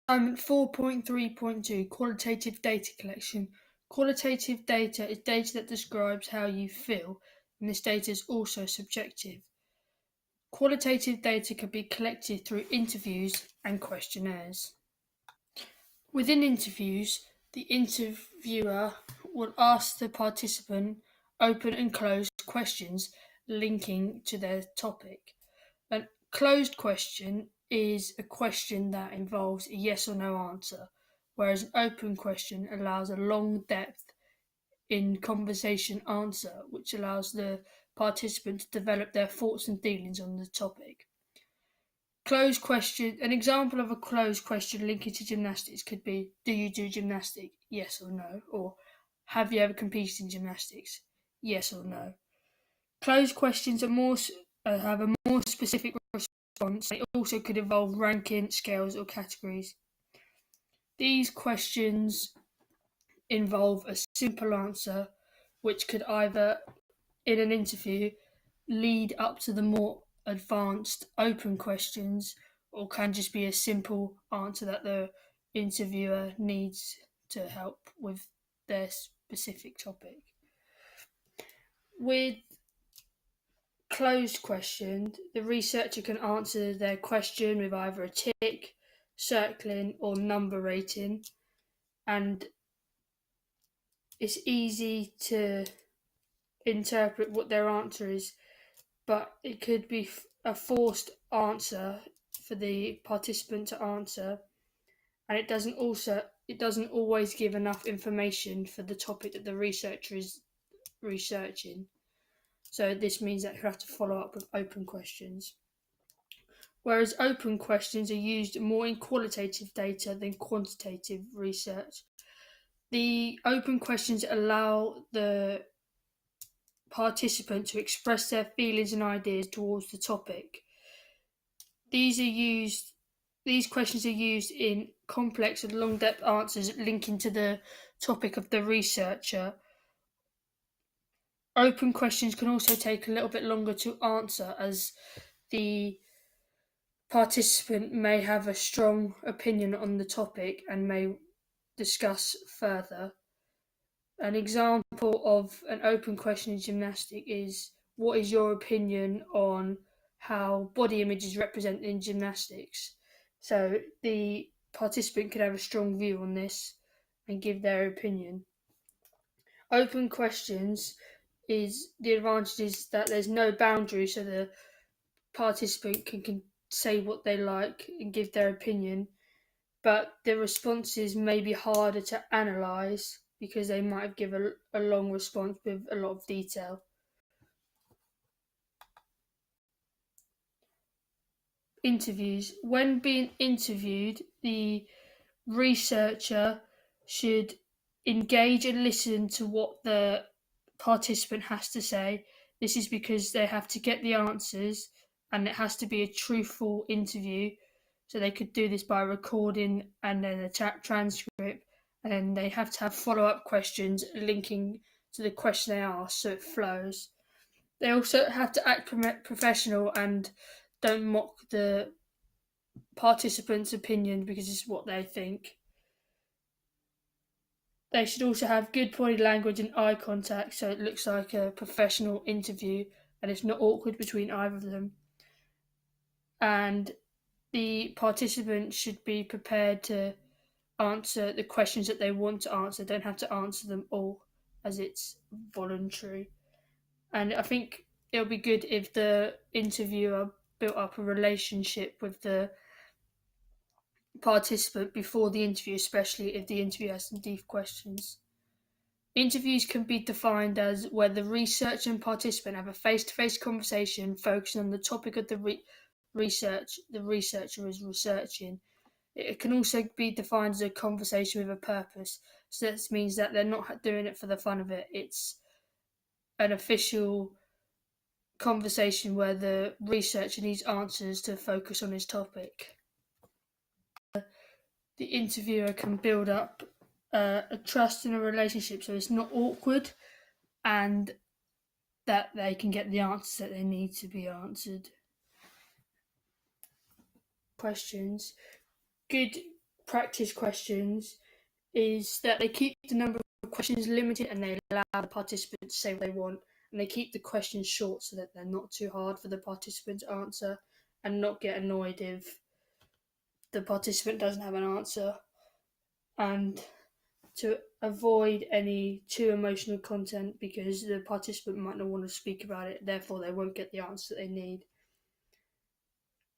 Assignment 4.3.2 Qualitative Data Collection. Qualitative data is data that describes how you feel, and this data is also subjective. Qualitative data can be collected through interviews and questionnaires. Within interviews, the interviewer will ask the participant open and closed questions linking to their topic. A closed question is a question that involves a yes or no answer, whereas an open question allows a long depth in conversation answer, which allows the participant to develop their thoughts and feelings on the topic. Closed question. An example of a closed question linking to gymnastics could be, do you do gymnastics? Yes or no. Or, have you ever competed in gymnastics? Yes or no. Closed questions are have a more specific response. They also could involve ranking, scales, or categories. These questions involve a simple answer, which could either, in an interview, lead up to the more advanced open questions, or can just be a simple answer that the interviewer needs to help with their specific topic. With closed question, the researcher can answer their question with either a tick, circling, or number rating, and it's easy to interpret what their answer is, but it could be a forced answer for the participant to answer, and it doesn't always give enough information for the topic that the researcher is researching. So this means that you have to follow up with open questions. Whereas open questions are used more in qualitative data than quantitative research. The open questions allow the participant to express their feelings and ideas towards the topic. These questions are used in complex and long depth answers linking to the topic of the researcher. Open questions can also take a little bit longer to answer, as the participant may have a strong opinion on the topic and may discuss further. An example of an open question in gymnastics is, what is your opinion on how body image is represented in gymnastics? So the participant could have a strong view on this and give their opinion. Open questions is the advantage is that there's no boundary, so the participant can say what they like and give their opinion, but the responses may be harder to analyse because they might have given a long response with a lot of detail. Interviews. When being interviewed, the researcher should engage and listen to what the participant has to say. This is because they have to get the answers and it has to be a truthful interview. So they could do this by recording and then a transcript, and then they have to have follow-up questions linking to the question they asked so it flows. They also have to act professional and don't mock the participant's opinion because it's what they think. They should also have good body language and eye contact so it looks like a professional interview and it's not awkward between either of them. And the participant should be prepared to answer the questions that they want to answer. Don't have to answer them all, as it's voluntary. And I think it'll be good if the interviewer built up a relationship with the participant before the interview, especially if the interview has some deep questions. Interviews can be defined as where the researcher and participant have a face-to-face conversation focusing on the topic of the research the researcher is researching. It can also be defined as a conversation with a purpose. So this means that they're not doing it for the fun of it. It's an official conversation where the researcher needs answers to focus on his topic. The interviewer can build up a trust in a relationship so it's not awkward and that they can get the answers that they need to be answered. Questions. Good practice questions is that they keep the number of questions limited and they allow the participants to say what they want, and they keep the questions short so that they're not too hard for the participant to answer and not get annoyed if the participant doesn't have an answer, and to avoid any too emotional content because the participant might not want to speak about it, therefore they won't get the answer they need.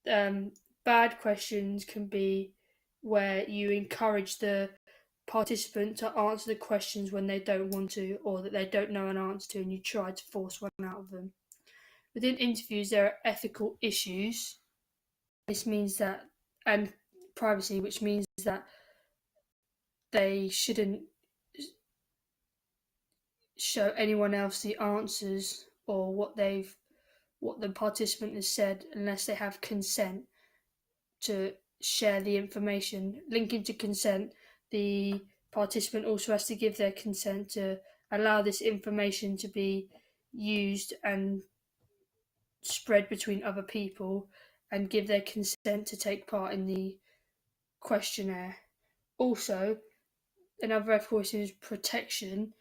Bad questions can be where you encourage the participant to answer the questions when they don't want to or that they don't know an answer to, and you try to force one out of them. Within interviews, there are ethical issues. This means that, and privacy, which means that they shouldn't show anyone else the answers or what the participant has said unless they have consent to share the information. Linking to consent, the participant also has to give their consent to allow this information to be used and spread between other people and give their consent to take part in the questionnaire. Also, another ethical issue is protection,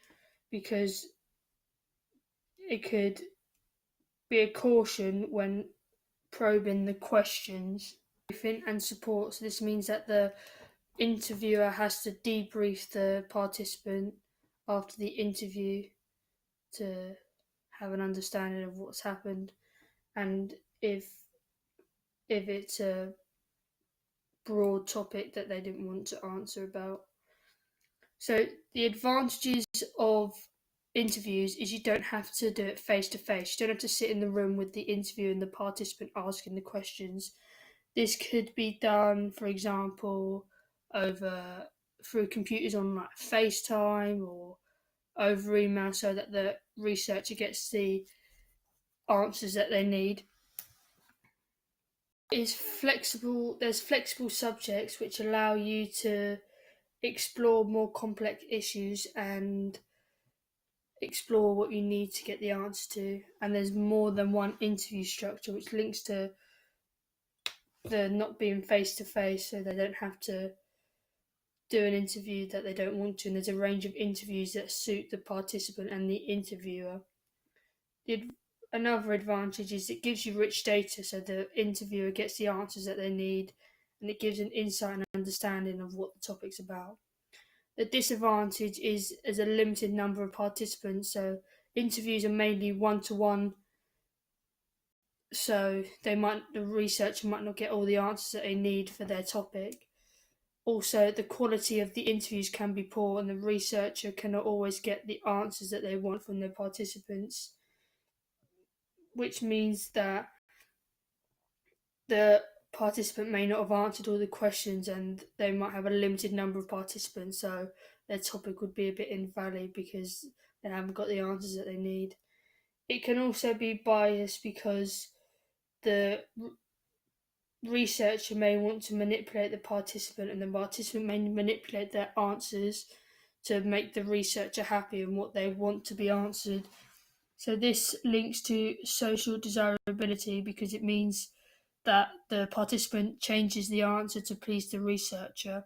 because it could be a caution when probing the questions and support. So this means that the interviewer has to debrief the participant after the interview to have an understanding of what's happened, and if it's a broad topic that they didn't want to answer about. So the advantages of interviews is you don't have to do it face to face. You don't have to sit in the room with the interviewer and the participant asking the questions. This could be done, for example, through computers on like FaceTime or over email, so that the researcher gets the answers that they need. There's flexible subjects which allow you to explore more complex issues and explore what you need to get the answer to. And there's more than one interview structure, which links to the not being face to face, so they don't have to do an interview that they don't want to. And there's a range of interviews that suit the participant and the interviewer. Another advantage is it gives you rich data, so the interviewer gets the answers that they need, and it gives an insight and understanding of what the topic's about. The disadvantage is there's a limited number of participants, so interviews are mainly one-to-one, so the researcher might not get all the answers that they need for their topic. Also, the quality of the interviews can be poor, and the researcher cannot always get the answers that they want from their participants, which means that the participant may not have answered all the questions and they might have a limited number of participants, so their topic would be a bit invalid because they haven't got the answers that they need. It can also be biased because the researcher may want to manipulate the participant, and the participant may manipulate their answers to make the researcher happy and what they want to be answered. So this links to social desirability because it means that the participant changes the answer to please the researcher.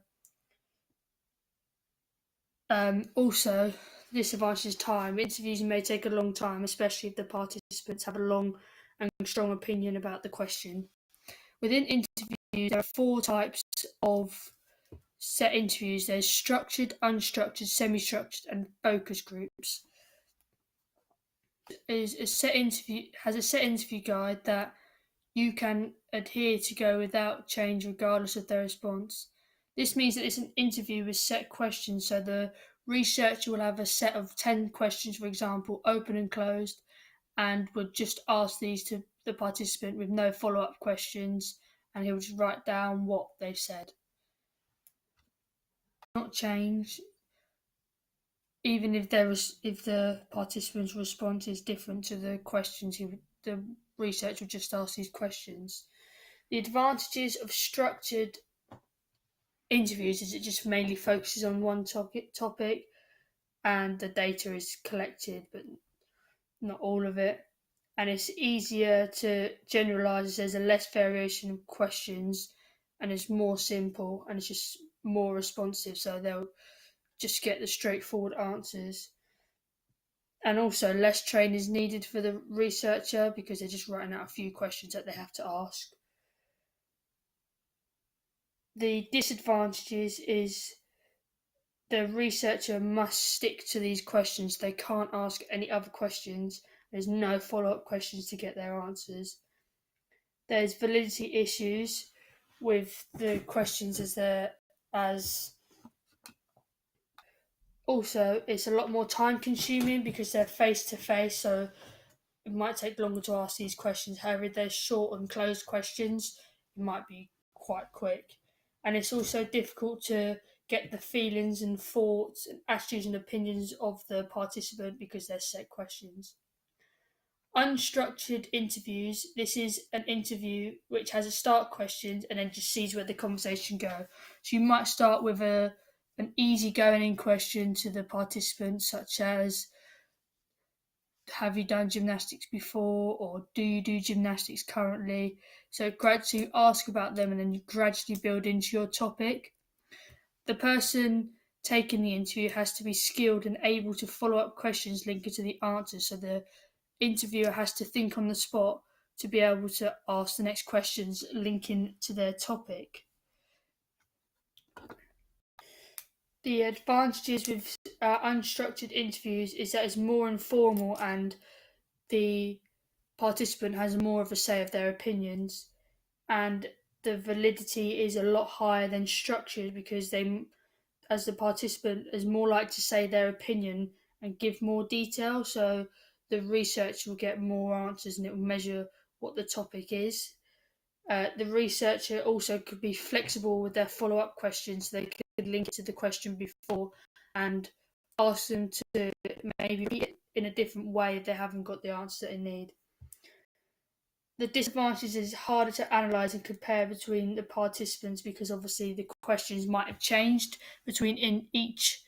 Also, disadvantage is time. Interviews may take a long time, especially if the participants have a long and strong opinion about the question. Within interviews, there are 4 types of set interviews. There's structured, unstructured, semi-structured, and focus groups. Has a set interview guide that you can adhere to go without change regardless of their response. This means that it's an interview with set questions, so the researcher will have a set of 10 questions, for example, open and closed, and would just ask these to the participant with no follow-up questions, and he'll just write down what they've said. Not change, even if the participant's response is different to the questions, the researcher would just ask these questions. The advantages of structured interviews is it just mainly focuses on one topic and the data is collected, but not all of it. And it's easier to generalise, there's a less variation of questions and it's more simple, and it's just more responsive, so they'll just get the straightforward answers. And also, less training is needed for the researcher because they're just writing out a few questions that they have to ask. The disadvantages is the researcher must stick to these questions. They can't ask any other questions. There's no follow-up questions to get their answers. There's validity issues with the questions as also it's a lot more time consuming because they're face to face, so it might take longer to ask these questions. However, if they're short and closed questions, it might be quite quick. And it's also difficult to get the feelings and thoughts and attitudes and opinions of the participant because they're set questions. Unstructured interviews. This is an interview which has a start questions and then just sees where the conversation go. So you might start with an easy going in question to the participants, such as, have you done gymnastics before, or do you do gymnastics currently? So gradually ask about them and then you gradually build into your topic. The person taking the interview has to be skilled and able to follow up questions linked to the answers. So the interviewer has to think on the spot to be able to ask the next questions linking to their topic. The advantages with unstructured interviews is that it's more informal and the participant has more of a say of their opinions, and the validity is a lot higher than structured because they, as the participant, is more likely to say their opinion and give more detail, so the research will get more answers and it will measure what the topic is. The researcher also could be flexible with their follow-up questions. They could link it to the question before and ask them to maybe read it in a different way if they haven't got the answer that they need. The disadvantage is harder to analyse and compare between the participants because obviously the questions might have changed between in each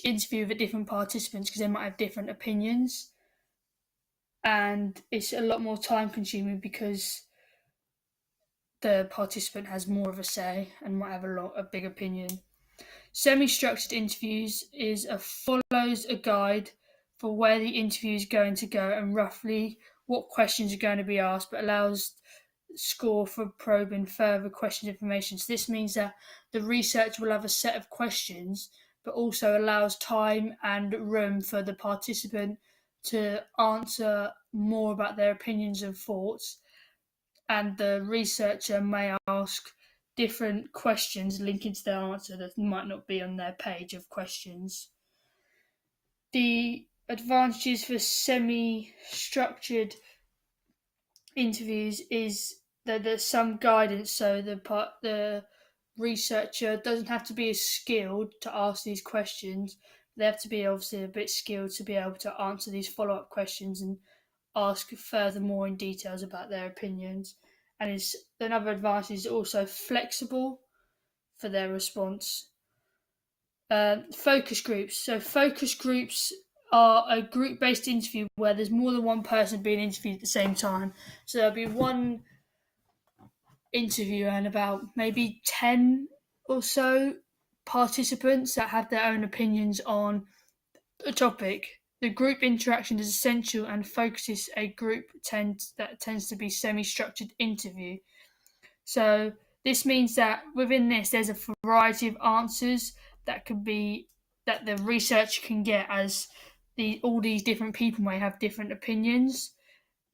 interview with different participants because they might have different opinions, and it's a lot more time consuming because the participant has more of a say and might have a big opinion. Semi-structured interviews follows a guide for where the interview is going to go and roughly what questions are going to be asked, but allows score for probing further question information. So this means that the research will have a set of questions, but also allows time and room for the participant to answer more about their opinions and thoughts, and the researcher may ask different questions linking to their answer that might not be on their page of questions. The advantages for semi-structured interviews is that there's some guidance, so the researcher doesn't have to be as skilled to ask these questions. They have to be obviously a bit skilled to be able to answer these follow-up questions and ask furthermore in details about their opinions. And another advantage is also flexible for their response. Focus groups. So focus groups are a group-based interview where there's more than one person being interviewed at the same time. So there'll be one interview and about maybe 10 or so participants that have their own opinions on a topic. The group interaction is essential and focuses a group that tends to be semi-structured interview. So this means that within this there's a variety of answers that the researcher can get, as all these different people may have different opinions.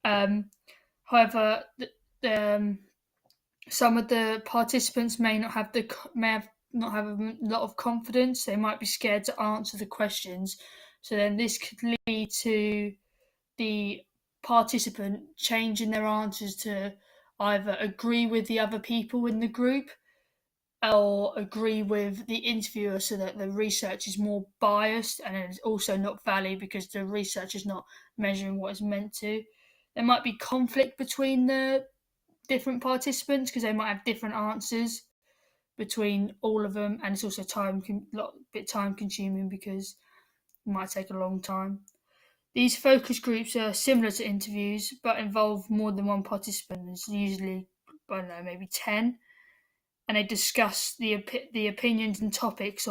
However, some of the participants may not have a lot of confidence. They might be scared to answer the questions. So then this could lead to the participant changing their answers to either agree with the other people in the group or agree with the interviewer, so that the research is more biased and it's also not valid because the research is not measuring what it's meant to. There might be conflict between the different participants because they might have different answers between all of them, and it's also time consuming because it might take a long time. These focus groups are similar to interviews but involve more than one participant. It's usually, I don't know, maybe 10. and they discuss the opinions and topics